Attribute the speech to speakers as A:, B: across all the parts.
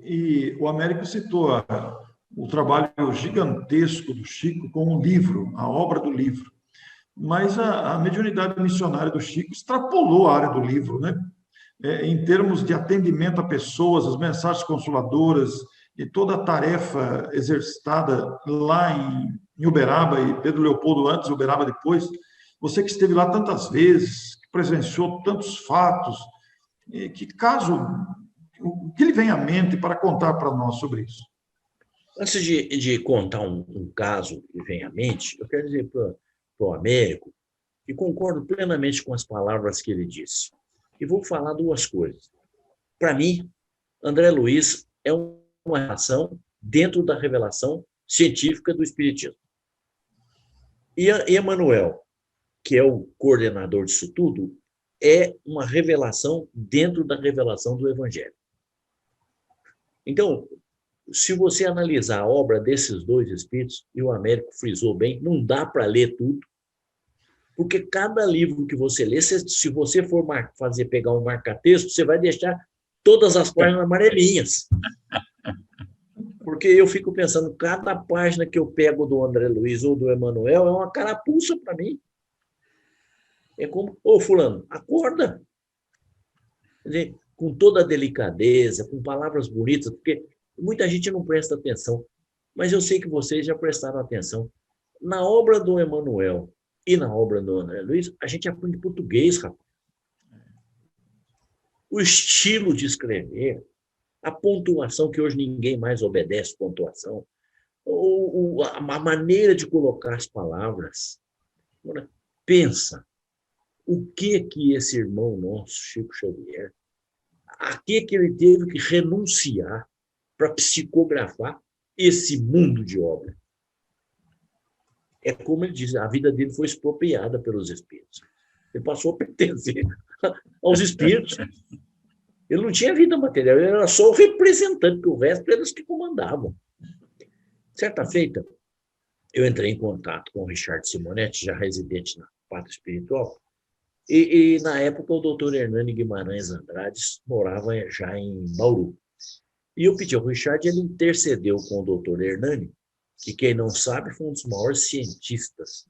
A: E o Américo citou o trabalho gigantesco do Chico com o livro, a obra do livro. Mas a mediunidade missionária do Chico extrapolou a área do livro, né? Em termos de atendimento a pessoas, as mensagens consoladoras e toda a tarefa exercitada lá em Uberaba, e Pedro Leopoldo antes, Uberaba depois, você que esteve lá tantas vezes, que presenciou tantos fatos, que caso, o que lhe vem à mente para contar para nós sobre isso?
B: Antes de contar um caso que vem à mente, eu quero dizer para o Américo que concordo plenamente com as palavras que ele disse. E vou falar duas coisas. Para mim, André Luiz é uma relação dentro da revelação científica do Espiritismo. E Emmanuel, que é o coordenador disso tudo, é uma revelação dentro da revelação do Evangelho. Então, se você analisar a obra desses dois espíritos, e o Américo frisou bem, não dá para ler tudo, porque cada livro que você lê, se você for pegar um marca-texto, você vai deixar todas as páginas amarelinhas. Porque eu fico pensando, cada página que eu pego do André Luiz ou do Emmanuel é uma carapuça para mim. É como, fulano, acorda. Quer dizer, com toda a delicadeza, com palavras bonitas, porque muita gente não presta atenção, mas eu sei que vocês já prestaram atenção. Na obra do Emmanuel e na obra do André Luiz, a gente aprende português, rapaz. O estilo de escrever, a pontuação, que hoje ninguém mais obedece pontuação, a maneira de colocar as palavras. Pensa, o que esse irmão nosso, Chico Xavier, a que ele teve que renunciar para psicografar esse mundo de obra? É como ele diz, a vida dele foi expropriada pelos espíritos. Ele passou a pertencer aos espíritos. Ele não tinha vida material, ele era só o representante, porque o resto eram os que comandavam. Certa feita, eu entrei em contato com o Richard Simonetti, já residente na Pátria Espiritual, e na época o doutor Hernani Guimarães Andrade morava já em Bauru. E eu pedi ao Richard, ele intercedeu com o doutor Hernani, que, quem não sabe, foi um dos maiores cientistas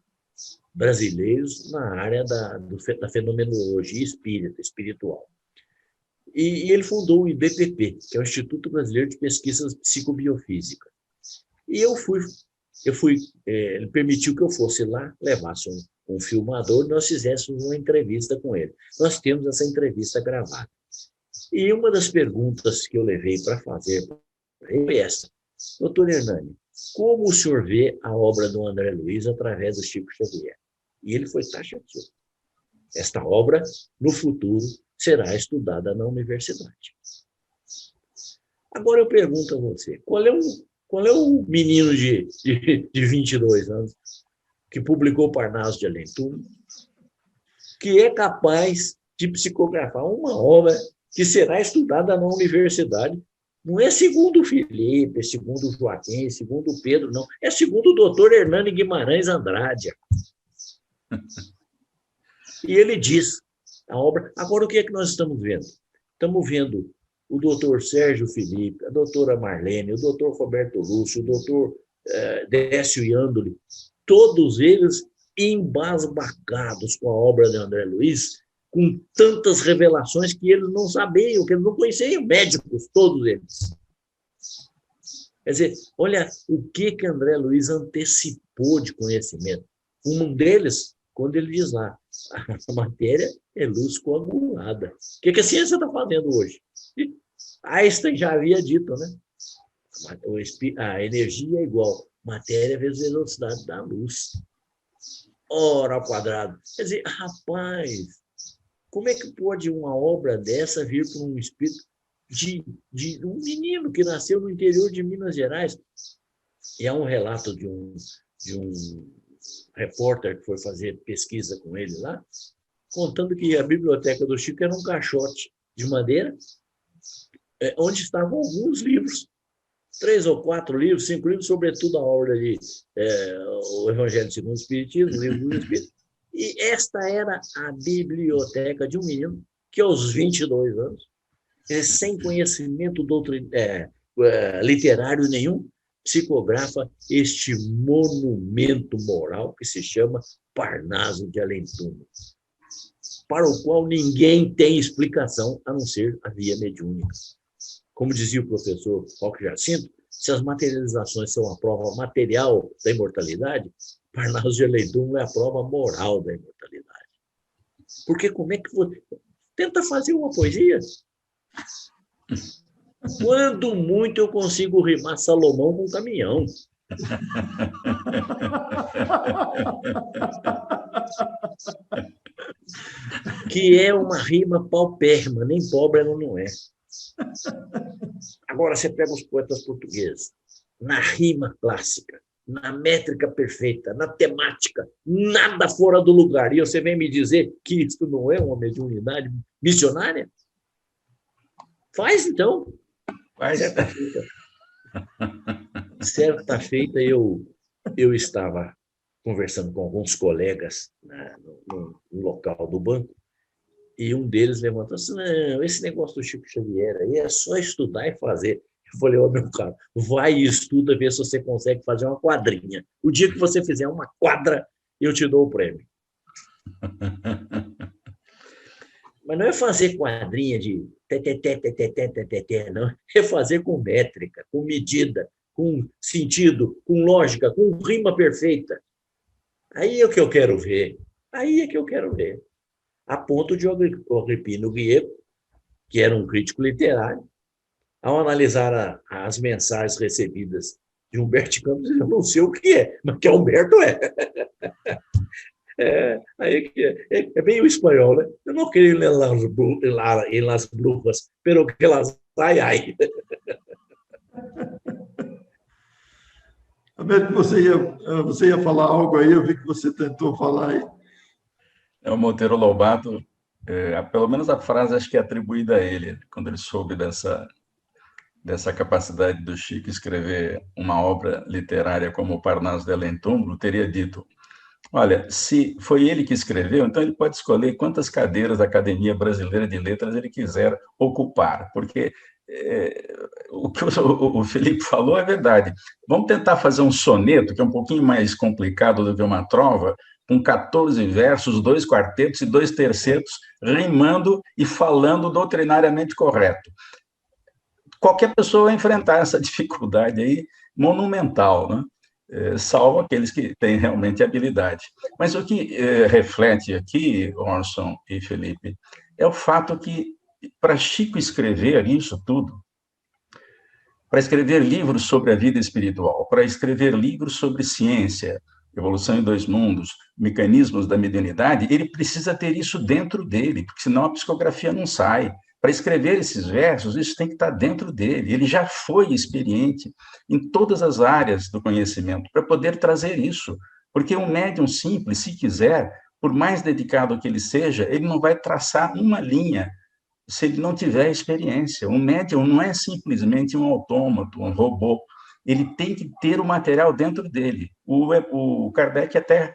B: brasileiros na área da fenomenologia espiritual. E ele fundou o IBPP, que é o Instituto Brasileiro de Pesquisas Psicobiofísicas. E ele permitiu que eu fosse lá, levasse um filmador, e nós fizéssemos uma entrevista com ele. Nós temos essa entrevista gravada. E uma das perguntas que eu levei para fazer foi essa: doutor Hernani, como o senhor vê a obra do André Luiz através do Chico Xavier? E ele foi taxativo. Esta obra, no futuro, será estudada na universidade. Agora eu pergunto a você, qual é o menino de 22 anos que publicou Parnaso de Além Túmulo, que é capaz de psicografar uma obra que será estudada na universidade? Não é segundo o Felipe, é segundo o Joaquim, é segundo o Pedro, não. É segundo o doutor Hernani Guimarães Andrade. E ele diz a obra. Agora, o que é que nós estamos vendo? Estamos vendo o doutor Sérgio Felipe, a doutora Marlene, o doutor Roberto Lúcio, o doutor Décio Iandoli, todos eles embasbacados com a obra de André Luiz, com tantas revelações que eles não sabiam, que eles não conheciam, médicos, todos eles. Quer dizer, olha o que André Luiz antecipou de conhecimento. Um deles, quando ele diz lá, a matéria é luz coagulada. O que a ciência está fazendo hoje? Einstein já havia dito, né? A energia é igual matéria vezes velocidade da luz. Ora ao quadrado. Quer dizer, rapaz, como é que pode uma obra dessa vir para um espírito de um menino que nasceu no interior de Minas Gerais? E há um relato de um repórter que foi fazer pesquisa com ele lá, contando que a biblioteca do Chico era um caixote de madeira, onde estavam alguns livros, 3 ou 4 livros, 5 livros, sobretudo a obra de o Evangelho segundo o Espiritismo, o Livro do Espírito. E esta era a biblioteca de um menino que, aos 22 anos, sem conhecimento literário nenhum, psicografa este monumento moral que se chama Parnaso de Além Túmulo, para o qual ninguém tem explicação a não ser a via mediúnica. Como dizia o professor Roque Jacinto, se as materializações são a prova material da imortalidade, Parnaso de Além Túmulo é a prova moral da imortalidade. Porque como é que você tenta fazer uma poesia? Quando muito eu consigo rimar Salomão com caminhão. Que é uma rima paupérrima, nem pobre ela não é. Agora você pega os poetas portugueses, na rima clássica, na métrica perfeita, na temática, nada fora do lugar. E você vem me dizer que isso não é uma mediunidade missionária? Faz, então.
C: Faz.
B: Certa feita eu estava conversando com alguns colegas no local do banco, e um deles levantou assim: não, esse negócio do Chico Xavier aí é só estudar e fazer. Eu falei: ó, meu caro, vai e estuda, vê se você consegue fazer uma quadrinha. O dia que você fizer uma quadra, eu te dou o prêmio. Mas não é fazer quadrinha de não. É fazer com métrica, com medida, com sentido, com lógica, com rima perfeita. Aí é o que eu quero ver. Aí é que eu quero ver. A ponto de Agripino Guieco, que era um crítico literário, ao analisar as mensagens recebidas de Humberto Campos, eu não sei o que é, mas que Humberto é. É bem o espanhol, né? Eu não queria ler las brujas, pero que las ai.
A: Américo, você ia falar algo aí, eu vi que você tentou falar aí.
C: O Monteiro Lobato, pelo menos a frase acho que é atribuída a ele, quando ele soube dessa capacidade do Chico escrever uma obra literária como o Parnaso de Além Túmulo, teria dito: olha, se foi ele que escreveu, então ele pode escolher quantas cadeiras da Academia Brasileira de Letras ele quiser ocupar, porque o que o Felipe falou é verdade. Vamos tentar fazer um soneto, que é um pouquinho mais complicado do que uma trova, com 14 versos, 2 quartetos e 2 tercetos, rimando e falando doutrinariamente correto. Qualquer pessoa vai enfrentar essa dificuldade aí monumental, né? Salvo aqueles que têm realmente habilidade. Mas o que reflete aqui, Orson e Felipe, é o fato que, para Chico escrever isso tudo, para escrever livros sobre a vida espiritual, para escrever livros sobre ciência, Evolução em Dois Mundos, Mecanismos da Mediunidade, ele precisa ter isso dentro dele, porque senão a psicografia não sai. Para escrever esses versos, isso tem que estar dentro dele. Ele já foi experiente em todas as áreas do conhecimento para poder trazer isso. Porque um médium simples, se quiser, por mais dedicado que ele seja, ele não vai traçar uma linha se ele não tiver experiência. Um médium não é simplesmente um autômato, um robô. Ele tem que ter o material dentro dele. O Kardec até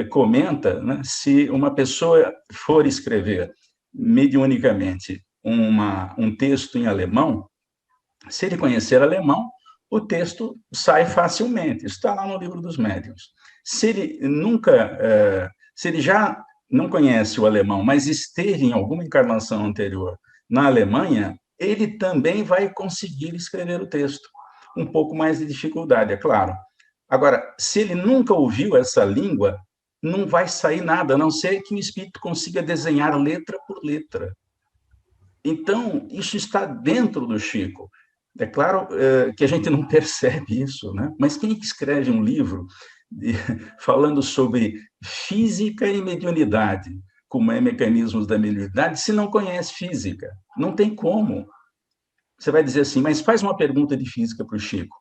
C: comenta, né, se uma pessoa for escrever mediunicamente um texto em alemão, se ele conhecer alemão, o texto sai facilmente. Isso está lá no Livro dos Médiuns. Se ele já não conhece o alemão, mas esteve em alguma encarnação anterior na Alemanha, ele também vai conseguir escrever o texto. Um pouco mais de dificuldade, é claro. Agora, se ele nunca ouviu essa língua, não vai sair nada, a não ser que o espírito consiga desenhar letra por letra. Então, isso está dentro do Chico. É claro que a gente não percebe isso, né? Mas quem que escreve um livro falando sobre física e mediunidade, como é Mecanismos da Mediunidade, se não conhece física? Não tem como. Você vai dizer assim, mas faz uma pergunta de física para o Chico.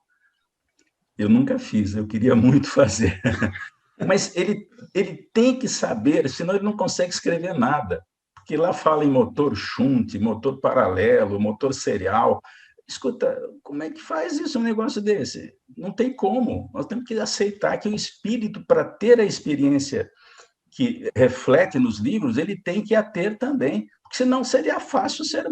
C: Eu nunca fiz, eu queria muito fazer. Mas ele tem que saber, senão ele não consegue escrever nada. Porque lá fala em motor shunt, motor paralelo, motor serial. Escuta, como é que faz isso, um negócio desse? Não tem como. Nós temos que aceitar que o espírito, para ter a experiência que reflete nos livros, ele tem que a ter também. Porque senão seria fácil ser